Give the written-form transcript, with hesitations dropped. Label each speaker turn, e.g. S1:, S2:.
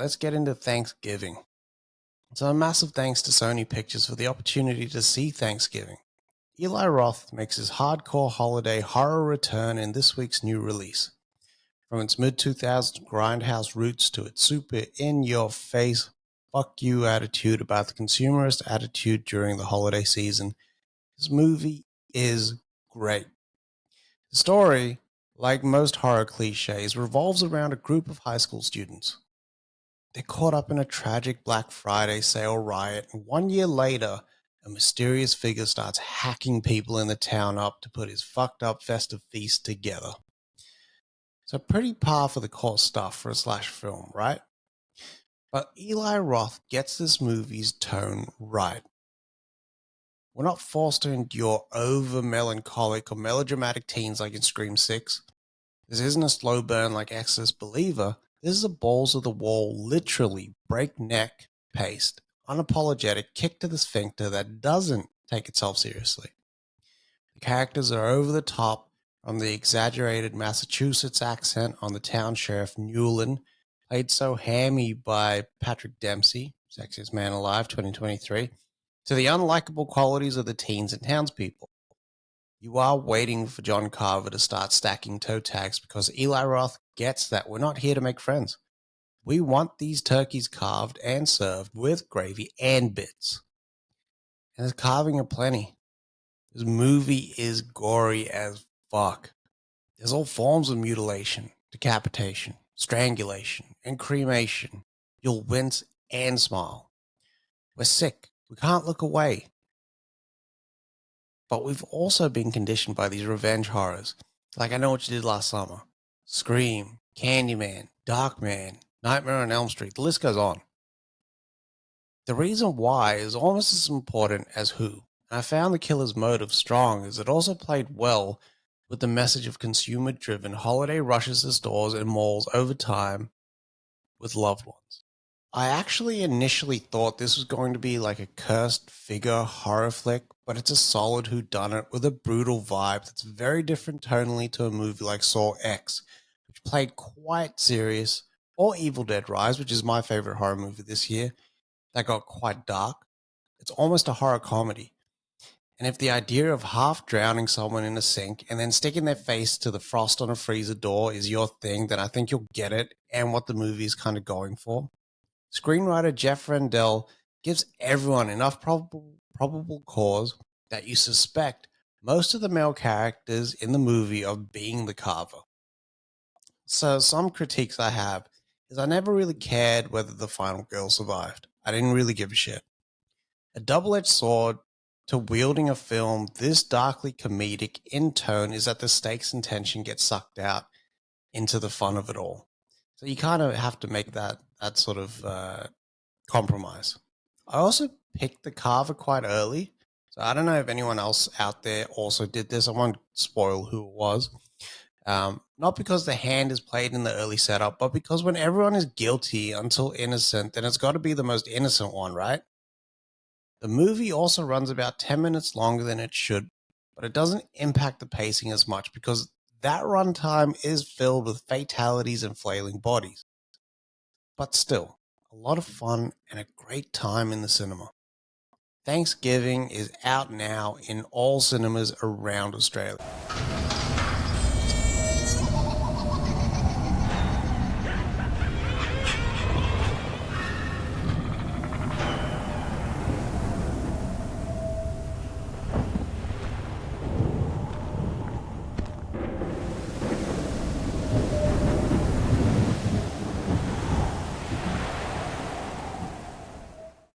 S1: let's get into Thanksgiving. So a massive thanks to Sony Pictures for the opportunity to see Thanksgiving. Eli Roth makes his hardcore holiday horror return in this week's new release. From its mid-2000s grindhouse roots to its super in-your-face, fuck you attitude about the consumerist attitude during the holiday season, this movie is great. The story, like most horror cliches, revolves around a group of high school students. They're caught up in a tragic Black Friday sale riot, and 1 year later, a mysterious figure starts hacking people in the town up to put his fucked up festive feast together. So pretty par for the course stuff for a slasher film, right? But Eli Roth gets this movie's tone right. We're not forced to endure over-melancholic or melodramatic teens like in Scream 6. This isn't a slow burn like Exorcist Believer. This is a balls-of-the-wall, literally breakneck paced, unapologetic kick to the sphincter that doesn't take itself seriously. The characters are over the top, from the exaggerated Massachusetts accent on the town sheriff Newland, played so hammy by Patrick Dempsey, Sexiest Man Alive 2023, to the unlikable qualities of the teens and townspeople. You are waiting for John Carver to start stacking toe tags because Eli Roth gets that we're not here to make friends. We want these turkeys carved and served with gravy and bits. And there's carving aplenty. This movie is gory as fuck. There's all forms of mutilation, decapitation, strangulation, and cremation. You'll wince and smile. We're sick. We can't look away. But we've also been conditioned by these revenge horrors. Like I Know What You Did Last Summer, Scream, Candyman, Darkman, Nightmare on Elm Street, the list goes on. The reason why is almost as important as who. And I found the killer's motive strong as it also played well with the message of consumer-driven holiday rushes to stores and malls over time with loved ones. I actually initially thought this was going to be like a cursed figure horror flick, but it's a solid whodunit with a brutal vibe that's very different tonally to a movie like Saw X, which played quite serious, or Evil Dead Rise, which is my favorite horror movie this year, that got quite dark. It's almost a horror comedy. And if the idea of half drowning someone in a sink and then sticking their face to the frost on a freezer door is your thing, then I think you'll get it and what the movie is kind of going for. Screenwriter Jeff Rendell gives everyone enough probable cause that you suspect most of the male characters in the movie of being the carver. So some critiques I have is I never really cared whether the final girl survived. I didn't really give a shit. A double-edged sword to wielding a film this darkly comedic in tone is that the stakes and tension get sucked out into the fun of it all. So you kind of have to make that sort of compromise. I also picked the carver quite early. So I don't know if anyone else out there also did this. I won't spoil who it was. Not because the hand is played in the early setup, but because when everyone is guilty until innocent, then it's got to be the most innocent one, right? The movie also runs about 10 minutes longer than it should, but it doesn't impact the pacing as much because that runtime is filled with fatalities and flailing bodies. But still, a lot of fun and a great time in the cinema. Thanksgiving is out now in all cinemas around Australia.